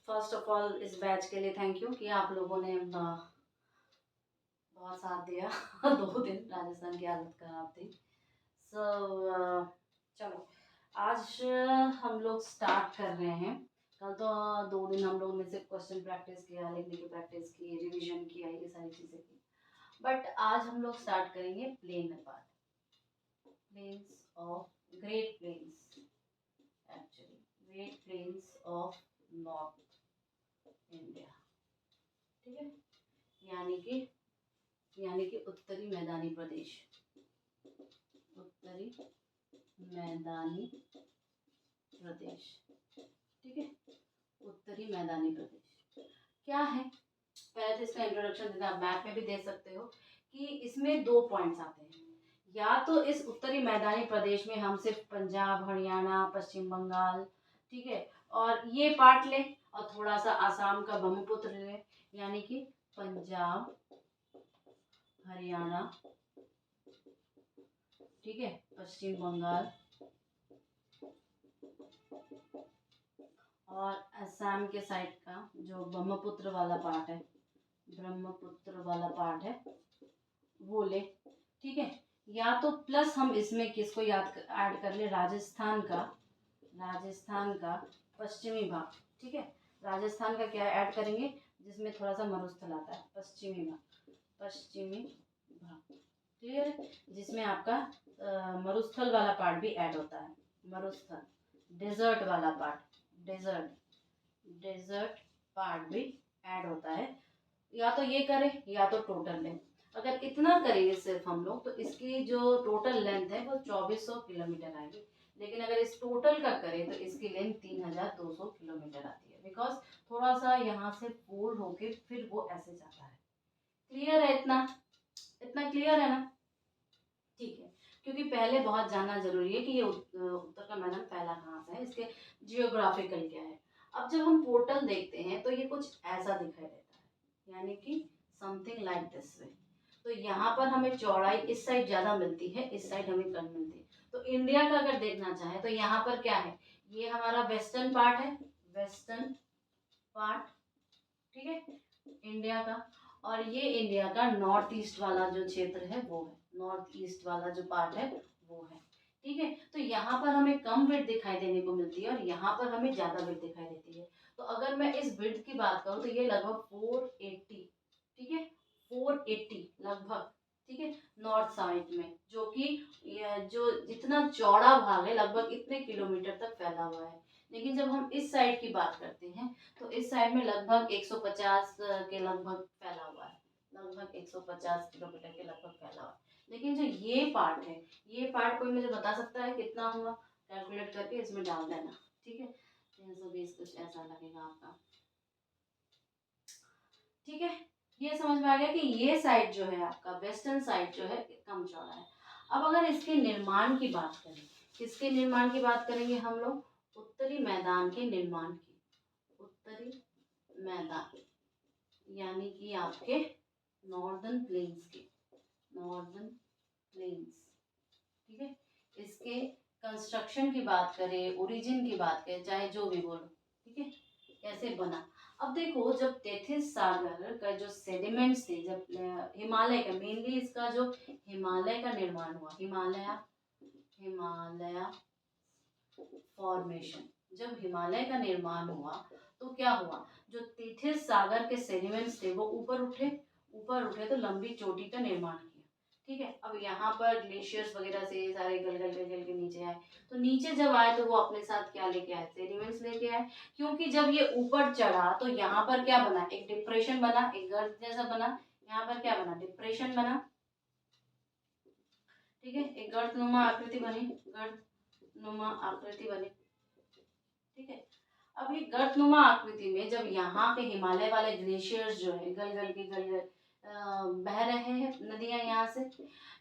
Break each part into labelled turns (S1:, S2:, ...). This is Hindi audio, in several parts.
S1: फर्स्ट ऑफ ऑल इस बैच के लिए थैंक यू कि आप लोगों ने बहुत साथ दिया 2 दिन राजस्थान की हालत खराब थी। सो चलो आज हम लोग स्टार्ट कर रहे हैं। कल तो 2 दिन हम लोगों ने सिर्फ क्वेश्चन प्रैक्टिस किया, लिखने की प्रैक्टिस की, रिवीजन किया, ये सारी चीज़ें की। बट आज हम लोग स्टार्ट करेंगे plain part, plains of great plains, actually great plains of north India. ठीक है, यानी कि उत्तरी मैदानी प्रदेश, उत्तरी मैदानी प्रदेश। ठीक है, उत्तरी मैदानी प्रदेश क्या है, पहले तो इसका इंट्रोडक्शन देना, आप मैप में भी देख सकते हो कि इसमें 2 पॉइंट्स आते हैं। या तो इस उत्तरी मैदानी प्रदेश में हम सिर्फ पंजाब, हरियाणा, पश्चिम बंगाल, ठीक है, और ये पार्ट लें और थोड़ा सा आसाम का ब्रह्मपुत्र लें, यानी कि पंजाब, हरियाणा, ठीक है, पश्चिम बंगाल और असम के साइड का जो ब्रह्मपुत्र वाला पार्ट है, ब्रह्मपुत्र वाला पार्ट है वो ले। ठीक है, या तो प्लस हम इसमें किसको ऐड कर ले, राजस्थान का, राजस्थान का पश्चिमी भाग। ठीक है, राजस्थान का क्या ऐड करेंगे, जिसमें थोड़ा सा मरुस्थल आता है, पश्चिमी भाग, पश्चिमी भाग। क्लियर है, जिसमें आपका मरुस्थल वाला पार्ट भी ऐड होता है, मरुस्थल, डेजर्ट वाला पार्ट, डेजर्ट पार्ट भी ऐड होता है। या तो ये करें या तो टोटल लें। अगर इतना करेंगे सिर्फ हम लोग तो इसकी जो टोटल लेंथ है वो 2400 किलोमीटर आएगी। लेकिन अगर इस टोटल का करें तो इसकी लेंथ 3200 किलोमीटर आती है, बिकॉज थोड़ा सा यहाँ से फोल्ड होके फिर वो ऐसे जाता है। क्लियर है, इतना इतना क्लियर है ना? ठीक है, क्योंकि पहले बहुत जानना जरूरी है कि ये उत्तर का मैदान फैला कहाँ से है, इसके जियोग्राफिकल क्या है। अब जब हम पोर्टल देखते हैं तो ये कुछ ऐसा दिखाई देता है, यानी कि समथिंग लाइक दिस वे। तो यहाँ पर हमें चौड़ाई इस साइड ज़्यादा मिलती है, इस साइड हमें कम मिलती है। तो इंडिया का अगर देखना चाहे तो यहाँ पर क्या है, ये हमारा वेस्टर्न पार्ट है, वेस्टर्न पार्ट, ठीक है, इंडिया का। और ये इंडिया का नॉर्थ ईस्ट वाला जो क्षेत्र है वो है, नॉर्थ ईस्ट वाला जो पार्ट है वो है। ठीक है, तो यहाँ पर हमें कम विड्थ दिखाई देने को मिलती है और यहाँ पर हमें ज्यादा विड्थ दिखाई देती है। तो अगर मैं इस विड्थ की बात करूँ तो ये लगभग 480, ठीक है, 480 लगभग, ठीक है, नॉर्थ साइड में, जो कि जो जितना चौड़ा भाग है लगभग इतने किलोमीटर तक फैला हुआ है। लेकिन जब हम इस साइड की बात करते हैं तो इस साइड में लगभग 150 के लगभग फैला हुआ है, लगभग 150 किलोमीटर के लगभग फैला हुआ है। लेकिन जो ये पार्ट है, ये पार्ट कोई मुझे बता सकता है कितना हुआ, कैलकुलेट करके इसमें डाल देना। ठीक है, 320 कुछ ऐसा लगेगा आपका। ठीक है, ये समझ में आ गया कि ये साइड जो है आपका वेस्टर्न साइड जो है कम चौड़ा है। अब अगर इसके निर्माण की बात करें, किसके निर्माण की बात करेंगे हम लोग, उत्तरी मैदान के निर्माण की, उत्तरी मैदान, यानी कि आपके नॉर्दर्न प्लेन्स के, नॉर्दर्न प्लेन्स। ठीक है, इसके कंस्ट्रक्शन की बात करें, ओरिजिन की बात करें, चाहे जो भी बोलो, ठीक है, कैसे बना। अब देखो, जब तेथिस सागर का जो सेडिमेंट्स थे, जब हिमालय का, मेनली इसका जो हिमालय का निर्माण हुआ, हिमालय फॉर्मेशन, जब हिमालय का निर्माण हुआ तो क्या हुआ, जो तेथिस सागर के सेडिमेंट्स थे वो ऊपर उठे, तो लंबी चोटी का निर्माण किया। ठीक है, अब यहाँ पर ग्लेशियर्स वगैरह से सारे गल गल गल गल के नीचे आए। तो नीचे जब आए तो वो अपने साथ क्या लेके आए, सेडिमेंट्स लेके आए। क्योंकि जब ये ऊपर चढ़ा तो यहाँ पर क्या बना, एक डिप्रेशन बना, एक गर्त जैसा बना। यहाँ पर क्या बना, डिप्रेशन बना, ठीक है, एक गर्तनुमा आकृति बनी, गर्तनुमा आकृति बनी। ठीक है, अब ये गर्तनुमा आकृति में जब यहाँ के हिमालय वाले ग्लेशियर्स जो है गल गल के बह रहे हैं, नदियां यहाँ से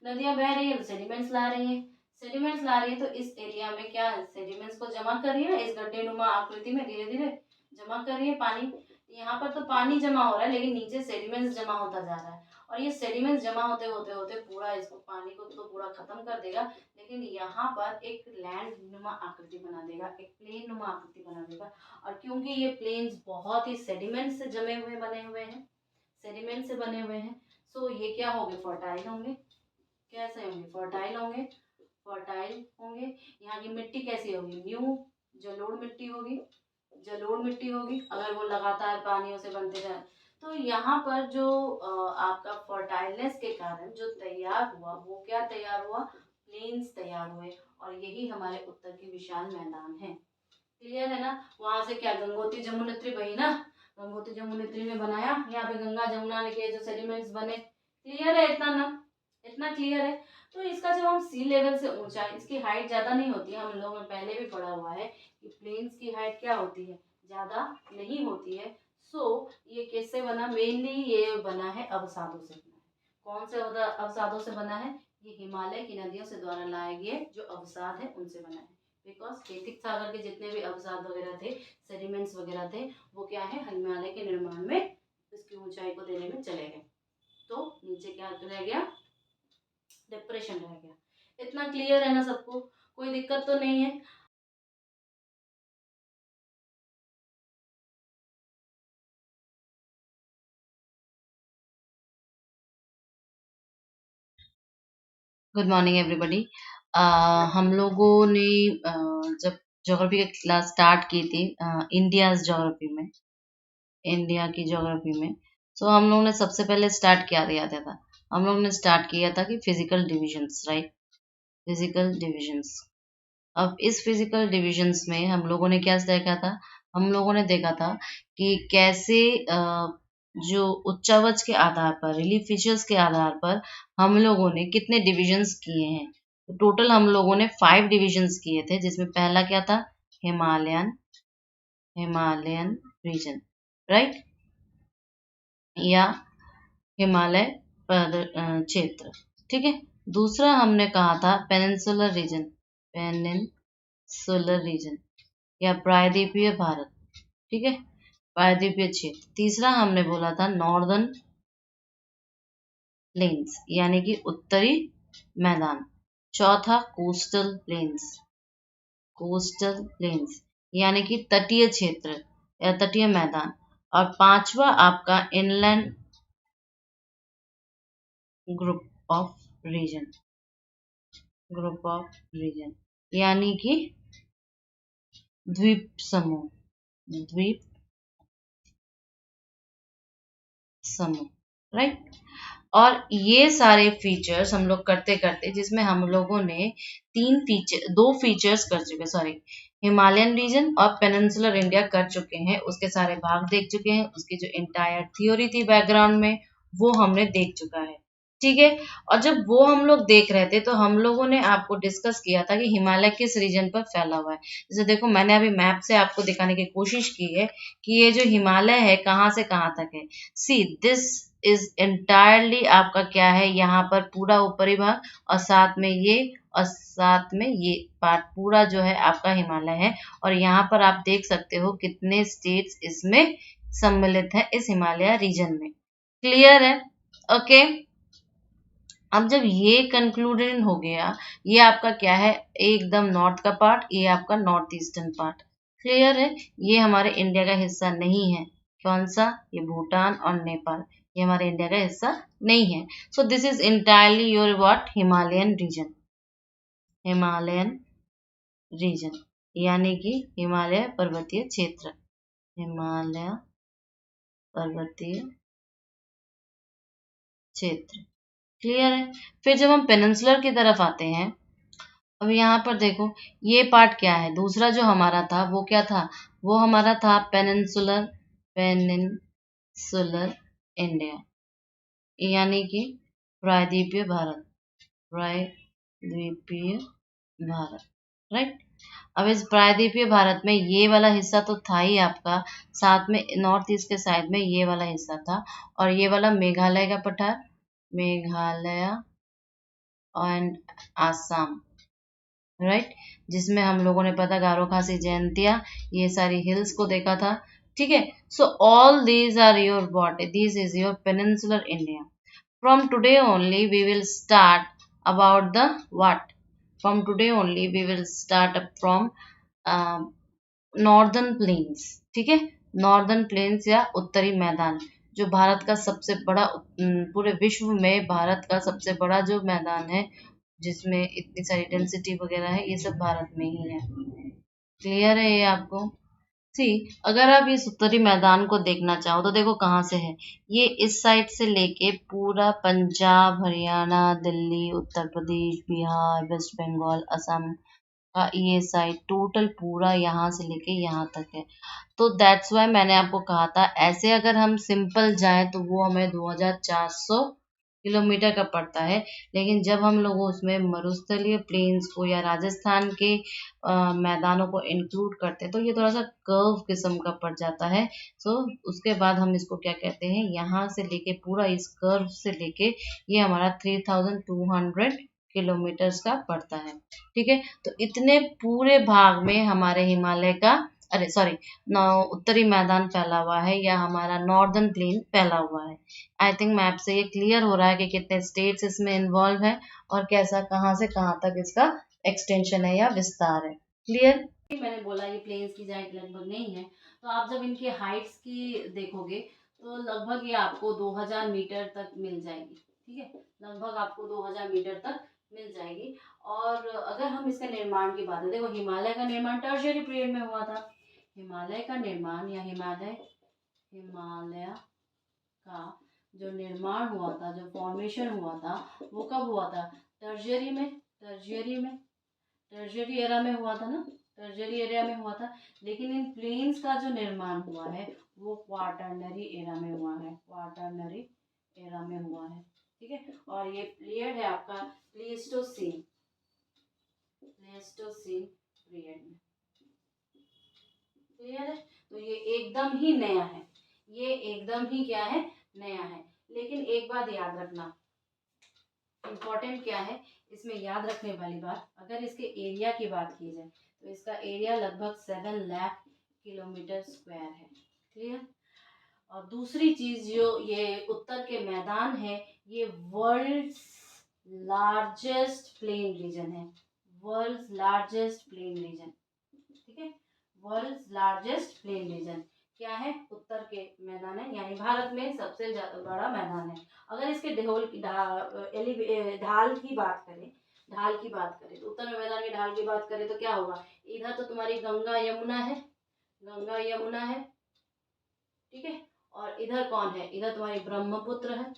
S1: नदियां बह रही है तो सेडिमेंट्स ला रही है, तो इस एरिया में क्या सेडिमेंट्स को जमा कर रही है ना, इस गड्ढे नुमा आकृति में धीरे धीरे जमा कर रही है पानी। यहाँ पर तो पानी जमा हो रहा है लेकिन नीचे सेडिमेंट्स जमा होता जा रहा है, और ये सेडिमेंट्स जमा होते होते होते पूरा इसको पानी को तो पूरा खत्म कर देगा, लेकिन यहाँ पर एक लैंड नुमा आकृति बना देगा, एक प्लेन नुमा आकृति बना देगा। और क्योंकि ये प्लेन्स बहुत ही सेडिमेंट से जमे हुए बने हुए हैं, सेडिमेंट से बने हुए हैं, सो ये क्या होंगे, फर्टाइल होंगे। कैसे होंगे, फर्टाइल होंगे, फर्टाइल होंगे। यहाँ की मिट्टी कैसी होगी, न्यू जलोढ़ मिट्टी होगी, जलोढ़ मिट्टी होगी अगर वो लगातार पानियों से बनते जाए। तो यहाँ पर जो आपका फर्टाइलनेस के कारण जो तैयार हुआ वो क्या तैयार हुआ, प्लेन्स तैयार हुए, और यही हमारे उत्तर की विशाल मैदान है। क्लियर है ना। वहां से क्या गंगोत्री जमुनेत्री बही ना, गंगोत्री जमुनेत्री ने बनाया, यहाँ पे गंगा जमुना के जो सेडिमेंट्स बने। क्लियर है इतना ना, इतना क्लियर है। तो इसका जब हम सी लेवल से ऊंचा, इसकी हाइट ज्यादा नहीं होती है, हम लोगों ने पहले भी पढ़ा हुआ है कि प्लेन्स की हाइट क्या होती है, ज्यादा नहीं होती है। सो ये किससे बना, मेनली ये बना है अवसादों से बना है। कौन से अवसादों से बना है, ये हिमालय की नदियों से द्वारा लाए गए जो अवसाद है उनसे बना है। बिकॉज केतिक सागर के जितने भी अवसाद वगैरह थे, सेडिमेंट्स वगैरह थे, वो क्या है, हिमालय के निर्माण में इसकी ऊंचाई को देने में चले गए, तो नीचे क्या रह गया, डिप्रेशन रह गया। इतना क्लियर है ना सबको, कोई दिक्कत तो नहीं है। Good morning everybody. हम लोगों ने जब ज्योग्राफी की क्लास स्टार्ट की थी, इंडियाज ज्योग्राफी में, इंडिया की ज्योग्राफी में, तो हम लोगों ने सबसे पहले स्टार्ट क्या दिया था, हम लोगों ने स्टार्ट किया था कि physical divisions, right, physical divisions. अब इस फिजिकल डिविजन्स में हम लोगों ने क्या देखा था, हम लोगों ने देखा था कि कैसे जो उच्चावच के आधार पर, रिलीफ फीचर्स के आधार पर हम लोगों ने कितने डिविजन्स किए हैं। तो टोटल हम लोगों ने 5 डिविजन्स किए थे, जिसमें पहला क्या था, हिमालयन, हिमालयन रीजन, राइट, या हिमालय क्षेत्र, ठीक है। दूसरा हमने कहा था पेनिनसुलर रीजन, पेनिनसुलर रीजन या प्रायद्वीपीय भारत, ठीक है, प्रायद्वीपीय क्षेत्र। तीसरा हमने बोला था नॉर्दर्न प्लेन्स यानी कि उत्तरी मैदान। चौथा कोस्टल प्लेन्स, कोस्टल प्लेन्स यानी कि तटीय क्षेत्र या तटीय मैदान। और पांचवा आपका inland group of region, group of region यानी कि द्वीप समूह, द्वीप समूह, राइट। और ये सारे फीचर्स हम लोग करते करते, जिसमें हम लोगों ने दो फीचर्स कर चुके, सॉरी, हिमालयन रीजन और पेनिनसुलर इंडिया कर चुके हैं, उसके सारे भाग देख चुके हैं, उसकी जो एंटायर थ्योरी थी बैकग्राउंड में वो हमने देख चुका है, ठीक है। और जब वो हम लोग देख रहे थे तो हम लोगों ने आपको डिस्कस किया था कि हिमालय किस रीजन पर फैला हुआ है। जैसे देखो, मैंने अभी मैप से आपको दिखाने की कोशिश की है कि ये जो हिमालय है कहाँ से कहाँ तक है। सी दिस इज एंटायरली आपका क्या है, यहाँ पर पूरा ऊपरी भाग और साथ में ये और साथ में ये पार्ट पूरा जो है आपका हिमालय है। और यहाँ पर आप देख सकते हो कितने स्टेट्स इसमें सम्मिलित है इस हिमालय रीजन में। क्लियर है, ओके। अब जब ये कंक्लूडेड हो गया, ये आपका क्या है, एकदम नॉर्थ का पार्ट, ये आपका नॉर्थ ईस्टर्न पार्ट। क्लियर है, ये हमारे इंडिया का हिस्सा नहीं है। कौन सा, ये भूटान और नेपाल, ये हमारे इंडिया का हिस्सा नहीं है। So this is entirely your what, Himalayan region, Himalayan region यानी कि हिमालय पर्वतीय क्षेत्र, हिमालय पर्वतीय क्षेत्र। क्लियर है। फिर जब हम पेनिनसुलर की तरफ आते हैं, अब यहाँ पर देखो ये पार्ट क्या है, दूसरा जो हमारा था वो क्या था, वो हमारा था पेनिनसुलर, पेनिनसुलर इंडिया यानी कि प्रायद्वीपीय भारत, प्रायद्वीपीय भारत, राइट। अब इस प्रायद्वीपीय भारत में ये वाला हिस्सा तो था ही आपका, साथ में नॉर्थ ईस्ट के साइड में ये वाला हिस्सा था, और ये वाला मेघालय का पठार, मेघालय एंड आसाम, राइट, जिसमें हम लोगों ने पता गारो खासी जयंतिया ये सारी हिल्स को देखा था, ठीक है। So all these are your what, this is your peninsular India. From today only we will start about the what, from today only we will start up from northern plains. ठीक है, नॉर्दर्न प्लेन्स या उत्तरी मैदान, जो भारत का सबसे बड़ा पूरे विश्व में भारत का सबसे बड़ा जो मैदान है, जिसमें इतनी सारी डेंसिटी वगैरह है, ये सब भारत में ही है. क्लियर है ये आपको? सी, अगर आप इस उत्तरी मैदान को देखना चाहो तो देखो कहाँ से है. ये इस साइड से लेके पूरा पंजाब, हरियाणा, दिल्ली, उत्तर प्रदेश, बिहार, वेस्ट बंगाल, असम का ये साइड टोटल पूरा यहाँ से लेके यहाँ तक है. तो दैट्स वाई मैंने आपको कहा था, ऐसे अगर हम सिंपल जाएं तो वो हमें 2400 किलोमीटर का पड़ता है. लेकिन जब हम लोग उसमें मरुस्थलीय प्लेन्स को या राजस्थान के मैदानों को इंक्लूड करते हैं तो ये थोड़ा सा कर्व किस्म का पड़ जाता है. सो उसके बाद हम इसको क्या कहते हैं, यहाँ से लेके पूरा इस कर्व से लेके ये हमारा 3200 किलोमीटर्स का पड़ता है. ठीक है, तो इतने पूरे भाग में हमारे हिमालय का, अरे सॉरी, उत्तरी मैदान फैला हुआ है या हमारा नॉर्दर्न प्लेन फैला हुआ है. आई थिंक मैप से ये क्लियर हो रहा है कि कितने स्टेट्स इसमें इन्वॉल्व है और कैसा कहाँ से कहाँ तक इसका एक्सटेंशन है या विस्तार है. क्लियर? मैंने बोला ये प्लेन्स की जाइंट लगभग नहीं है, तो आप जब इनके हाइट्स की देखोगे तो लगभग ये आपको 2000 मीटर तक मिल जाएगी. ठीक है, लगभग आपको 2000 मीटर तक मिल जाएगी. और अगर हम इसका निर्माण की बात करें, देखो हिमालय का निर्माण टर्शियरी पीरियड में हुआ था. हिमालय का निर्माण या हिमालय हिमालय का जो निर्माण हुआ था, जो फॉर्मेशन हुआ था, वो कब हुआ था? टर्शियरी एरा में हुआ था ना, टर्शियरी एरिया में हुआ था. लेकिन इन प्लेन्स का जो निर्माण हुआ है वो क्वाटरनरी एरा में हुआ है, क्वाटरनरी एरा में हुआ है. ठीक है, और ये पीरियड है आपका प्लेस्टोसीन, प्लेस्टोसीन पीरियड में. क्लियर है? तो ये एकदम ही नया है, ये एकदम ही क्या है, नया है. लेकिन एक बात याद रखना, इम्पोर्टेंट क्या है इसमें याद रखने वाली बात, अगर इसके एरिया की बात की जाए तो इसका एरिया लगभग 7 लाख किलोमीटर स्क्वायर है. क्लियर? और दूसरी चीज, जो ये उत्तर के मैदान है, ये वर्ल्ड्स लार्जेस्ट प्लेन रीजन है, वर्ल्ड्स लार्जेस्ट प्लेन रीजन. ठीक है, वर्ल्ड्स लार्जेस्ट प्लेन रीजन क्या है? उत्तर के मैदान है, यानी भारत में सबसे बड़ा मैदान है. अगर इसके ढाल की बात करें, ढाल की बात करें तो उत्तर में मैदान के ढाल की बात करें तो क्या होगा? इधर तो तुम्हारी गंगा यमुना है, गंगा यमुना है. ठीक है, और इधर कौन है? इधर तुम्हारी ब्रह्मपुत्र है.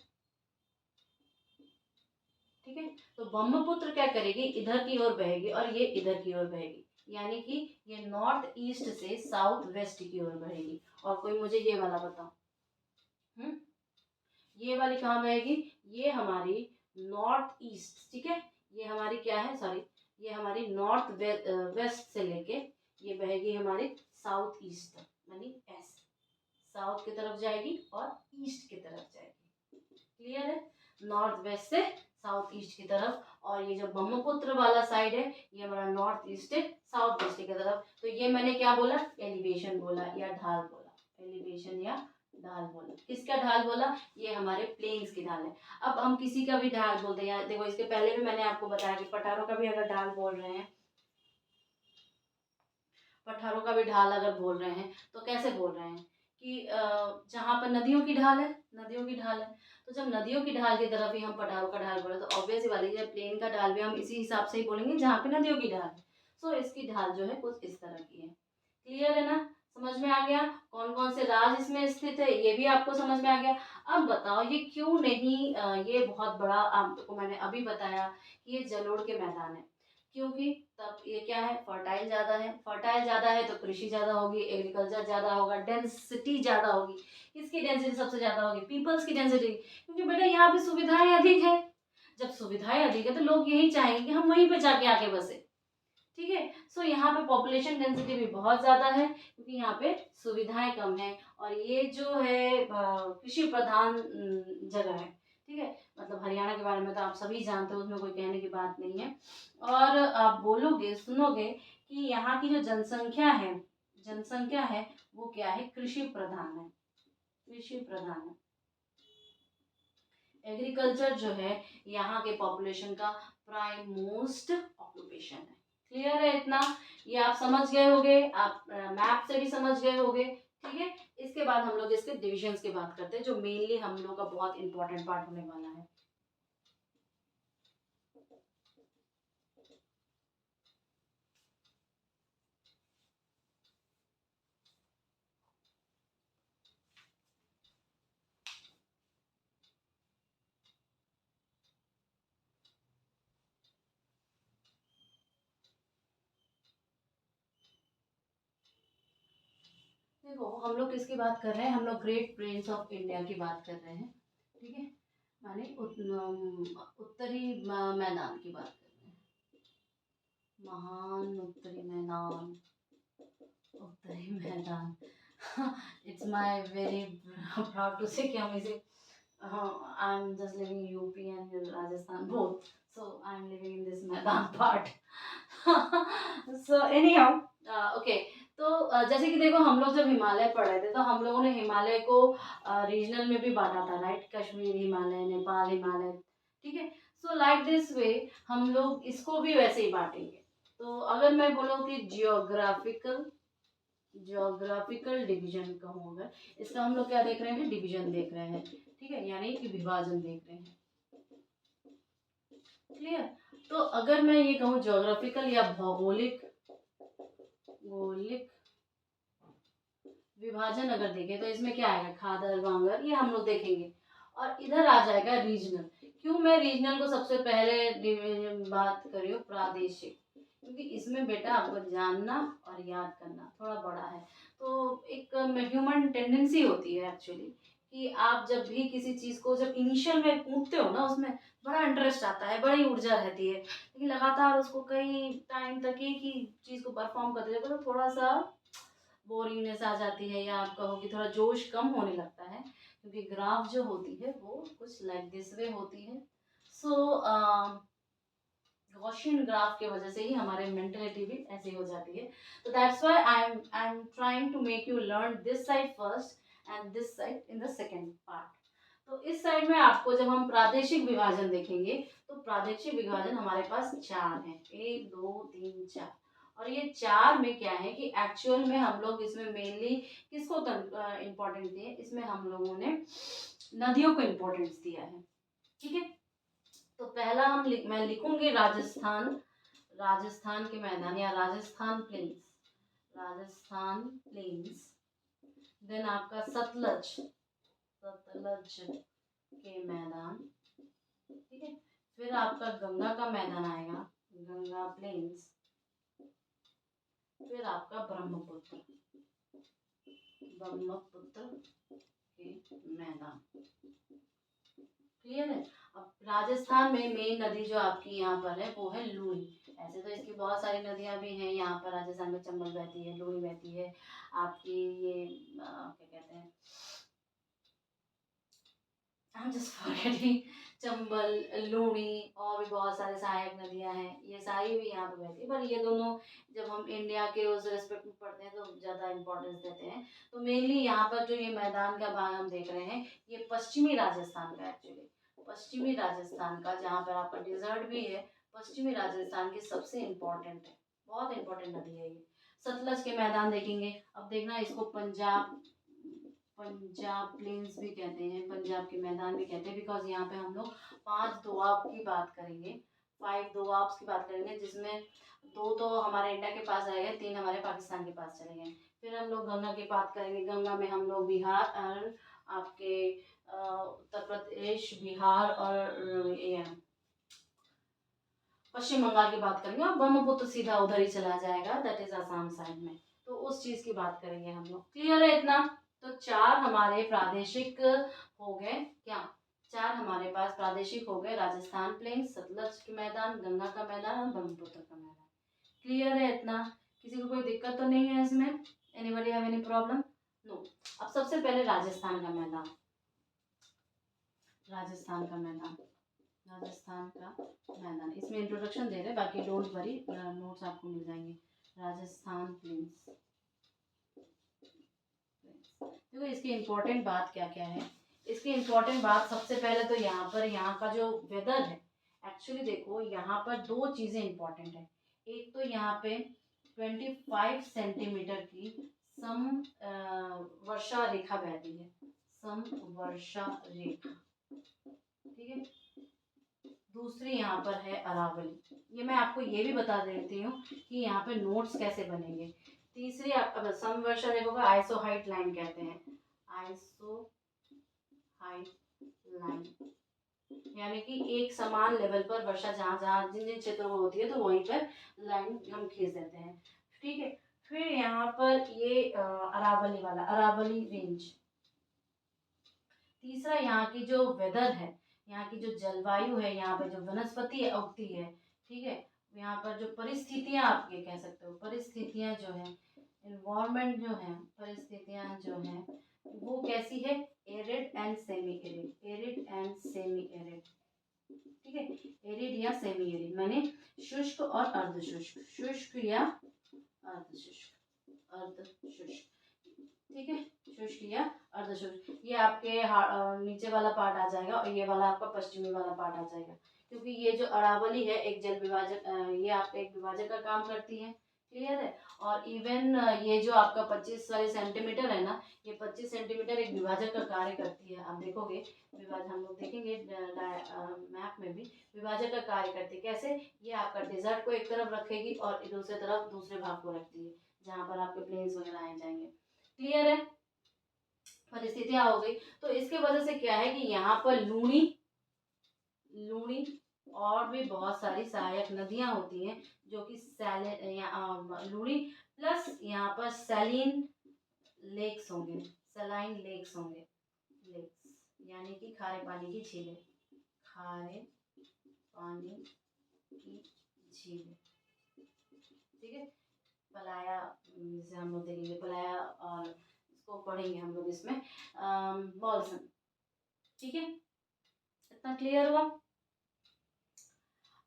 S1: ठीक है, तो ब्रह्मपुत्र क्या करेगी? इधर की ओर बहेगी और ये इधर की ओर बहेगी, यानी कि ये नॉर्थ ईस्ट से साउथ वेस्ट की ओर बहेगी. और कोई मुझे ये वाला बताओ, ये वाली कहाँ बहेगी? ये हमारी नॉर्थ ईस्ट. ठीक है, ये हमारी क्या है, सॉरी, ये हमारी नॉर्थ वेस्ट से लेके ये बहेगी हमारी साउथ ईस्ट तक, यानी ऐसे साउथ की तरफ जाएगी और ईस्ट की तरफ जाएगी. क्लियर है? नॉर्थ वेस्ट से साउथ ईस्ट की तरफ. और ये जो ब्रह्मपुत्र वाला साइड है ये हमारा नॉर्थ ईस्ट है साउथ ईस्ट की तरफ. तो ये मैंने क्या बोला? एलिवेशन बोला या ढाल बोला, एलिवेशन या ढाल बोला. किसका ढाल बोला? ये हमारे प्लेन्स की ढाल है. अब हम किसी का भी ढाल बोलते हैं, देखो इसके पहले भी मैंने आपको बताया कि पठारों का भी अगर ढाल बोल रहे हैं, पठारों का भी ढाल अगर बोल रहे हैं तो कैसे बोल रहे हैं कि जहाँ पर नदियों की ढाल है, नदियों की ढाल है, तो जब नदियों की ढाल की तरफ ही हम पठारों का ढाल बोले तो ऑब्वियस ही वाली है, प्लेन का ढाल भी हम इसी हिसाब से ही बोलेंगे जहाँ पे नदियों की ढाल है. सो इसकी ढाल जो है कुछ इस तरह की है. क्लियर है ना? समझ में आ गया कौन कौन से राज इसमें स्थित है, ये भी आपको समझ में आ गया. अब बताओ ये क्यों नहीं, ये बहुत बड़ा आपको मैंने अभी बताया कि ये जलोढ़ के मैदान है. क्योंकि तब ये क्या है, फर्टाइल ज़्यादा है, फर्टाइल ज़्यादा है तो कृषि ज़्यादा होगी, एग्रीकल्चर ज़्यादा होगा, डेंसिटी ज़्यादा होगी. किसकी डेंसिटी सबसे ज़्यादा होगी? पीपल्स की डेंसिटी. क्योंकि बेटा यहाँ पे सुविधाएं अधिक है. जब सुविधाएं अधिक है तो लोग यही चाहेंगे कि हम वहीं पे जाके आके बसे. ठीक है, सो यहाँ पे पॉपुलेशन डेंसिटी भी बहुत ज़्यादा है क्योंकि यहाँ पे सुविधाएं कम है. और ये जो है कृषि प्रधान जगह है. ठीक है, मतलब हरियाणा के बारे में तो आप सभी जानते हो, उसमें कोई कहने की बात नहीं है. और आप बोलोगे, सुनोगे कि यहाँ की जो जनसंख्या है, जनसंख्या है वो क्या है, कृषि प्रधान है, कृषि प्रधान है। एग्रीकल्चर जो है यहाँ के पॉपुलेशन का प्राइम मोस्ट ऑक्यूपेशन है। क्लियर है इतना, ये आप समझ गए होगे, आप मैप से भी समझ गए होगे। ठीक है, इसके बाद हम लोग इसके डिविजन्स की बात करते हैं, जो मेनली हम लोग का बहुत इंपॉर्टेंट पार्ट होने वाला है। देखो हम लोग किसकी बात कर रहे हैं, हम लोग ग्रेट प्लेन्स ऑफ इंडिया की बात कर रहे हैं। ठीक है, माने उत्तरी मैदान की बात कर रहे हैं, महान उत्तरी मैदान, उत्तरी मैदान। It's my very proud to say कि हम इसे, I am just living UP and Rajasthan both, so I am living in this maidan part. So anyhow, okay. तो जैसे कि देखो हम लोग जब हिमालय पढ़ रहे थे तो हम लोगों ने हिमालय को रीजनल में भी बांटा था, राइट, कश्मीर हिमालय, नेपाल हिमालय। ठीक है, सो लाइक दिस वे हम लोग इसको भी वैसे ही बांटेंगे। तो अगर मैं बोलूँ कि जियोग्राफिकल, जियोग्राफिकल डिवीजन कहूँ अगर, इसका हम लोग क्या देख रहे हैं, डिवीजन देख रहे हैं। ठीक है, यानी कि विभाजन देख रहे हैं। क्लियर, तो अगर मैं ये कहूँ ज्योग्राफिकल या भौगोलिक, भौगोलिक विभाजन अगर देखें तो इसमें क्या आएगा, खादर वांगर, ये हम लोग देखेंगे। और इधर आ जाएगा रीजनल। क्यों मैं रीजनल को सबसे पहले बात करी हूँ, प्रादेशिक, क्योंकि इसमें बेटा आपको जानना और याद करना थोड़ा बड़ा है। तो एक ह्यूमन टेंडेंसी होती है एक्चुअली कि आप जब भी किसी चीज़ को जब इनिशियल में कूदते हो ना, उसमें बड़ा इंटरेस्ट आता है, बड़ी ऊर्जा रहती है, लेकिन लगातार उसको कई टाइम तक एक ही चीज़ को परफॉर्म करते जाते हो तो थोड़ा सा बोरिंगनेस आ जाती है, या आप कहो कि थोड़ा जोश कम होने लगता है, क्योंकि ग्राफ जो होती है वो कुछ लाइक दिस वे होती है। सो गॉसियन ग्राफ की वजह से ही हमारे मेंटेलिटी भी ऐसी हो जाती है। तो that's why I am trying to make you learn this side first and this side in the second part. तो इस साइड में आपको जब हम प्रादेशिक विभाजन देखेंगे तो प्रादेशिक विभाजन हमारे पास चार हैं, 1 2 3 4। और ये चार में क्या है कि एक्चुअल में हम लोग इसमें मेनली किसको इम्पोर्टेंस दिए, इसमें हम लोगों ने नदियों को इम्पोर्टेंस दिया है। ठीक है, तो पहला मैं लिखूंगी राजस्थान, राजस्थान के मैदान या Rajasthan plains, Rajasthan plains. Then आपका सतलज, सतलज के मैदान। ठीक है, फिर आपका गंगा का मैदान आएगा, गंगा प्लेन्स। फिर आपका ब्रह्मपुत्र, ब्रह्मपुत्र के मैदान। क्लियर है। अब राजस्थान में मेन नदी जो आपकी यहाँ पर है वो है लूनी। ऐसे तो इसकी बहुत सारी नदियाँ भी हैं यहाँ पर, राजस्थान में चंबल बहती है, लूनी बहती है, आपकी ये क्या कहते हैं, I am just forgetting, Chambal, Luni, और भी बहुत सारे सहायक नदियाँ हैं, ये सारी भी यहाँ पर बहती है। पर ये दोनों जब हम इंडिया के उस रेस्पेक्ट में पढ़ते हैं तो ज़्यादा इंपॉर्टेंस देते हैं। तो मेनली यहाँ पर जो ये मैदान का भाग हम देख रहे हैं ये पश्चिमी राजस्थान का, एक्चुअली पश्चिमी राजस्थान का, जहाँ पर आपका डिजर्ट भी है, पश्चिमी राजस्थान की सबसे इम्पोर्टेंट है, बहुत इंपॉर्टेंट नदी है ये। सतलज के मैदान देखेंगे, अब देखना इसको पंजाब, पंजाब प्लेन्स भी कहते हैं, पंजाब के मैदान भी कहते हैं, बिकॉज यहाँ पे हम लोग 5 दोआब की बात करेंगे, 5 दोआब्स की बात करेंगे, जिसमें 2 तो हमारे इंडिया के पास आएगा, 3 हमारे पाकिस्तान के पास चलेंगे। फिर हम लोग गंगा की बात करेंगे, गंगा में हम लोग बिहार और आपके उत्तर प्रदेश, बिहार और ये पश्चिम बंगाल की बात करेंगे, और ब्रह्मपुत्र सीधा उधर ही चला जाएगा, दैट इज आसाम साइड में। तो उस चीज की बात करेंगे हम लोग। क्लियर है इतना। तो 4 हमारे प्रादेशिक हो गए, क्या 4 हमारे पास प्रादेशिक हो गए, राजस्थान प्लेन, सतलज के मैदान, गंगा का मैदान और ब्रह्मपुत्र का मैदान। क्लियर है इतना, किसी को कोई दिक्कत तो नहीं है इसमें, anybody have any problem, no. अब सबसे पहले राजस्थान का मैदान, राजस्थान का मैदान, राजस्थान का मैदान, इसमें इंट्रोडक्शन दे रहे हैं, बाकी डोंट वरी, नोट्स आपको मिल जाएंगे। राजस्थान प्लेन्स, देखो इसकी इम्पोर्टेंट बात क्या क्या है। इसकी इम्पोर्टेंट बात सबसे पहले तो यहाँ पर यहाँ का जो वेदर है, एक्चुअली देखो यहाँ पर दो चीज़ें इम्पोर्टेंट है। एक तो यहाँ पे 25 सेंटीमीटर की सम वर्षा रेखा बहती है, सम वर्षा रेखा, ठीक है। दूसरी यहाँ पर है अरावली। ये मैं आपको ये भी बता देती हूँ कि यहाँ पे नोट्स कैसे बनेंगे। तीसरी अब समवर्षा रेखा को आइसो हाइट लाइन कहते हैं, आइसो हाइट लाइन, यानी कि एक समान लेवल पर वर्षा जहाँ जहाँ जिन जिन क्षेत्रों में होती है तो वहीं पर लाइन हम खींच देते हैं, ठीक है। फिर यहाँ पर ये अरावली वाला, अरावली रेंज। तीसरा यहाँ की जो वेदर है, यहाँ की जो जलवायु है, यहाँ पे जो वनस्पति उगती है, ठीक है। यहाँ पर जो परिस्थितियाँ आप ये कह सकते हो, परिस्थितियाँ जो है, इन्वायरमेंट जो है, परिस्थितियाँ जो है वो कैसी है, arid and semi arid, arid and semi arid, ठीक है। एरिड या सेमी एरिड माने शुष्क और अर्धशुष्क, शुष्क या अर्धशुष्क, अर्धशुष्क, ठीक है। शुष्क या अर्धशुष्क, ये आपके नीचे वाला पार्ट आ जाएगा और ये वाला आपका पश्चिमी वाला पार्ट आ जाएगा, क्योंकि ये जो अरावली है एक जल विभाजक, ये आपका एक विभाजक का काम करती है, क्लियर है। और इवन ये जो आपका 25 वाले सेंटीमीटर है ना, ये 25 सेंटीमीटर एक विभाजक का कार्य करती है। आप देखोगे विभाजक, हम लोग देखेंगे मैप में भी विभाजक का कार्य करती है। कैसे, ये आपका डेजर्ट को एक तरफ रखेगी और दूसरी तरफ दूसरे भाग को रखती है, जहाँ पर आपके प्लेन्स वगैरह आए जाएंगे, क्लियर है। परिस्थितियां हो गई, तो इसके वजह से क्या है कि यहाँ पर लूणी, लूणी और भी बहुत सारी सहायक नदियां होती हैं, जो कि लूणी प्लस यहाँ पर सैलिन लेक्स होंगे, सलाइन लेक्स होंगे, लेक्स यानी कि खारे पानी की झीलें, खारे पानी की झीलें, ठीक है। पलाया, जिसे हम लोग देखेंगे पलाया, और इसको पढ़ेंगे हम लोग इसमें मॉलसन, ठीक है। इतना क्लियर हुआ।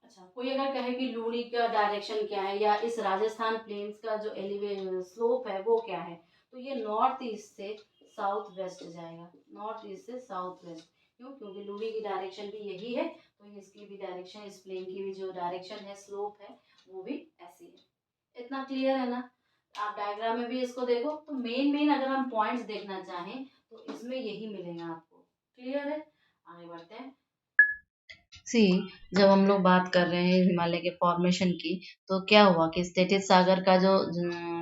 S1: अच्छा, कोई अगर कहे कि लूणी का डायरेक्शन क्या है या इस राजस्थान प्लेन्स का जो एलिवे स्लोप है वो क्या है, तो ये नॉर्थ ईस्ट से साउथ वेस्ट जाएगा, नॉर्थ ईस्ट से साउथ वेस्ट। क्यों, क्योंकि लूणी की डायरेक्शन भी यही है, तो इसकी भी डायरेक्शन, इस प्लेन की भी जो डायरेक्शन है, स्लोप है, वो भी ऐसी है। इतना क्लियर है ना। आप डायग्राम में भी इसको देखो, तो मेन मेन अगर हम पॉइंट्स देखना चाहें तो इसमें यही मिलेगा आपको, क्लियर है। आगे बढ़ते हैं। सी, जब हम लोग बात कर रहे हैं हिमालय के फॉर्मेशन की, तो क्या हुआ कि स्टेटिस सागर का जो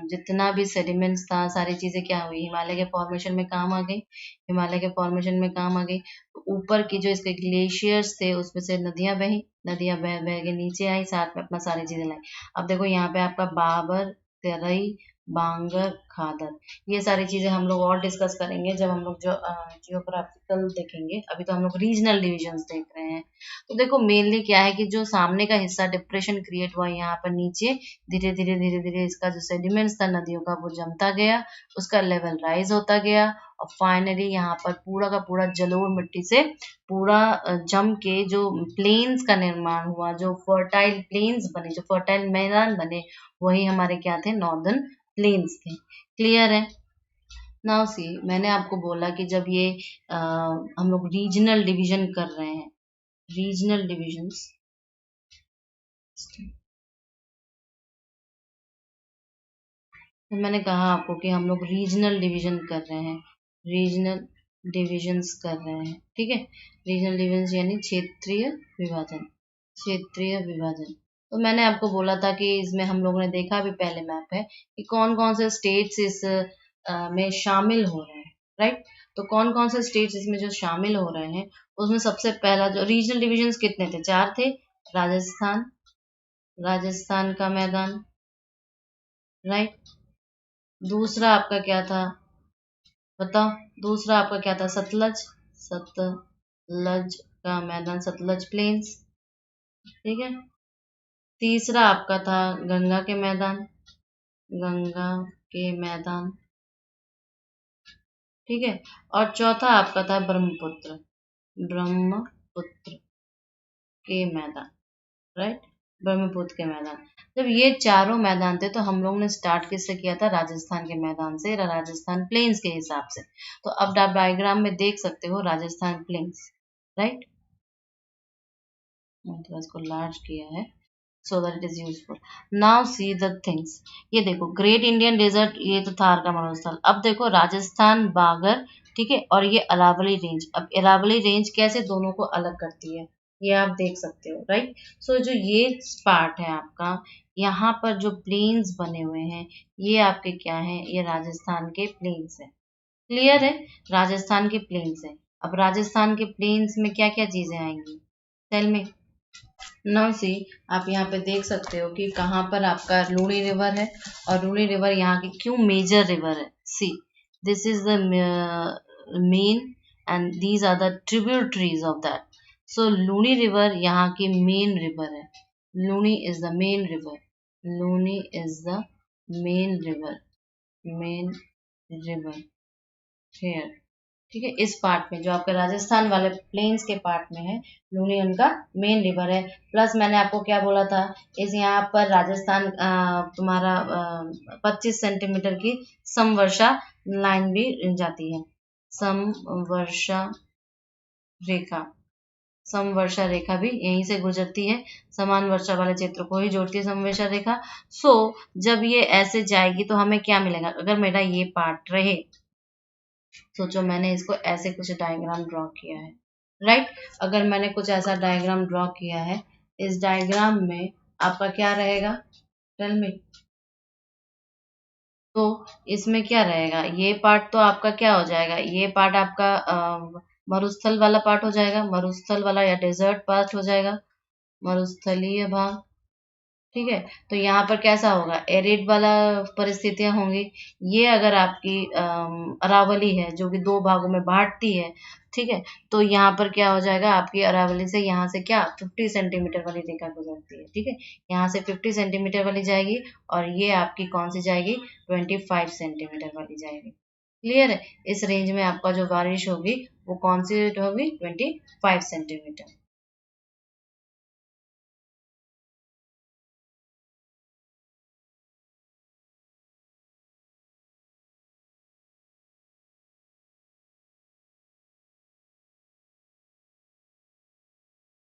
S1: जितना भी सेडिमेंट्स था, सारी चीजें क्या हुई, हिमालय के फॉर्मेशन में काम आ गई, हिमालय के फॉर्मेशन में काम आ गई। तो ऊपर की जो इसके ग्लेशियर्स थे उसमें से नदियां बही, नदियां बह बह के नीचे आई, साथ में अपना सारी चीजें लाई। अब देखो यहाँ पे आपका बाबर, तेरई, बांगर, खादर, ये सारी चीजें हम लोग और डिस्कस करेंगे जब हम लोग जो जियोग्राफिकल देखेंगे। अभी तो हम लोग रीजनल डिविजन्स देख रहे हैं। तो देखो मेनली क्या है कि जो सामने का हिस्सा डिप्रेशन क्रिएट हुआ, यहाँ पर नीचे धीरे धीरे धीरे धीरे इसका जो सेडिमेंट्स था नदियों का वो जमता गया, उसका लेवल राइज होता गया, और फाइनली यहाँ पर पूरा का पूरा जलोढ़ मिट्टी से पूरा जम के जो प्लेन्स का निर्माण हुआ, जो फर्टाइल प्लेन्स बने, जो फर्टाइल मैदान बने, वही हमारे क्या थे, नॉर्दर्न प्लेन्स थे, क्लियर है। नाउ सी, मैंने आपको बोला कि जब ये हम लोग रीजनल डिवीजन कर रहे हैं, रीजनल डिविजन्स, तो मैंने कहा आपको कि हम लोग रीजनल डिवीजन कर रहे हैं, रीजनल डिविजन्स कर रहे हैं, ठीक है। रीजनल डिविजन यानी क्षेत्रीय विभाजन, क्षेत्रीय विभाजन। तो मैंने आपको बोला था कि इसमें हम लोगों ने देखा भी, पहले मैप है कि कौन कौन से स्टेट्स इस में शामिल हो रहे हैं, राइट। तो कौन कौन से स्टेट्स इसमें जो शामिल हो रहे हैं, उसमें सबसे पहला जो रीजनल डिविजन्स कितने थे, 4 थे। राजस्थान, राजस्थान का मैदान, राइट। दूसरा आपका क्या था, बताओ, दूसरा आपका क्या था, सतलज, सतलज का मैदान, सतलज प्लेन्स, ठीक है। तीसरा आपका था गंगा के मैदान, गंगा के मैदान, ठीक है। और चौथा आपका था ब्रह्मपुत्र, ब्रह्मपुत्र के मैदान, राइट। ब्रह्मपुत्र के मैदान। जब ये चारों मैदान थे तो हम लोग ने स्टार्ट किससे किया था? राजस्थान के मैदान से, राजस्थान प्लेन्स के हिसाब से। तो अब आप डायग्राम में देख सकते हो राजस्थान प्लेन्स, राइट। मैंने थोड़ा इसको लार्ज किया है so that it is useful. Now see the things. ये देखो ग्रेट इंडियन डेजर्ट, ये तो थार का मरुस्थल। अब देखो राजस्थान बागर, ठीक है, और ये अरावली रेंज। अब अरावली रेंज कैसे दोनों को अलग करती है ये आप देख सकते हो, राइट। सो जो ये पार्ट है आपका, यहाँ पर जो प्लेन्स बने हुए हैं ये आपके क्या है? ये राजस्थान के प्लेन्स है। क्लियर है? राजस्थान के प्लेन्स है। अब राजस्थान के प्लेन्स में क्या क्या चीजें आएंगी? Tell me. नाउ सी, आप यहाँ पे देख सकते हो कि कहाँ पर आपका लूणी रिवर है, और लूणी रिवर यहाँ की क्यों मेजर रिवर है। See, this is the main and these are the tributaries of that. So Luni river यहाँ की मेन रिवर है। Luni is the main river. Luni is the main river. Main river here, ठीक है। इस पार्ट में जो आपके राजस्थान वाले प्लेन्स के पार्ट में है, लूनी उनका मेन रिवर है। प्लस मैंने आपको क्या बोला था, इस यहाँ पर राजस्थान तुम्हारा 25 सेंटीमीटर की समवर्षा लाइन भी जाती है। समवर्षा रेखा, समवर्षा रेखा भी यहीं से गुजरती है। समान वर्षा वाले क्षेत्र को ही जोड़ती है समवर्षा रेखा। सो जब ये ऐसे जाएगी तो हमें क्या मिलेगा? अगर मेरा ये पार्ट रहे, सोचो मैंने इसको ऐसे कुछ डायग्राम ड्रॉ किया है, राइट। अगर मैंने कुछ ऐसा डायग्राम ड्रॉ किया है, इस डायग्राम में आपका क्या रहेगा? Tell me. तो इसमें क्या रहेगा? ये पार्ट तो आपका क्या हो जाएगा? ये पार्ट आपका मरुस्थल वाला पार्ट हो जाएगा, मरुस्थल वाला या डेजर्ट पार्ट हो जाएगा, मरुस्थलीय भाग, ठीक है। तो यहाँ पर कैसा होगा? एरिड वाला परिस्थितियां होंगी। ये अगर आपकी अरावली है जो कि दो भागों में बांटती है, ठीक है, तो यहाँ पर क्या हो जाएगा? आपकी अरावली से यहाँ से क्या 50 सेंटीमीटर वाली रेखा गुजरती है, ठीक है। यहाँ से 50 सेंटीमीटर वाली जाएगी, और ये आपकी कौन सी जाएगी? 25 सेंटीमीटर वाली जाएगी। क्लियर है? इस रेंज में आपका जो बारिश होगी वो कौन सी होगी? 25 सेंटीमीटर।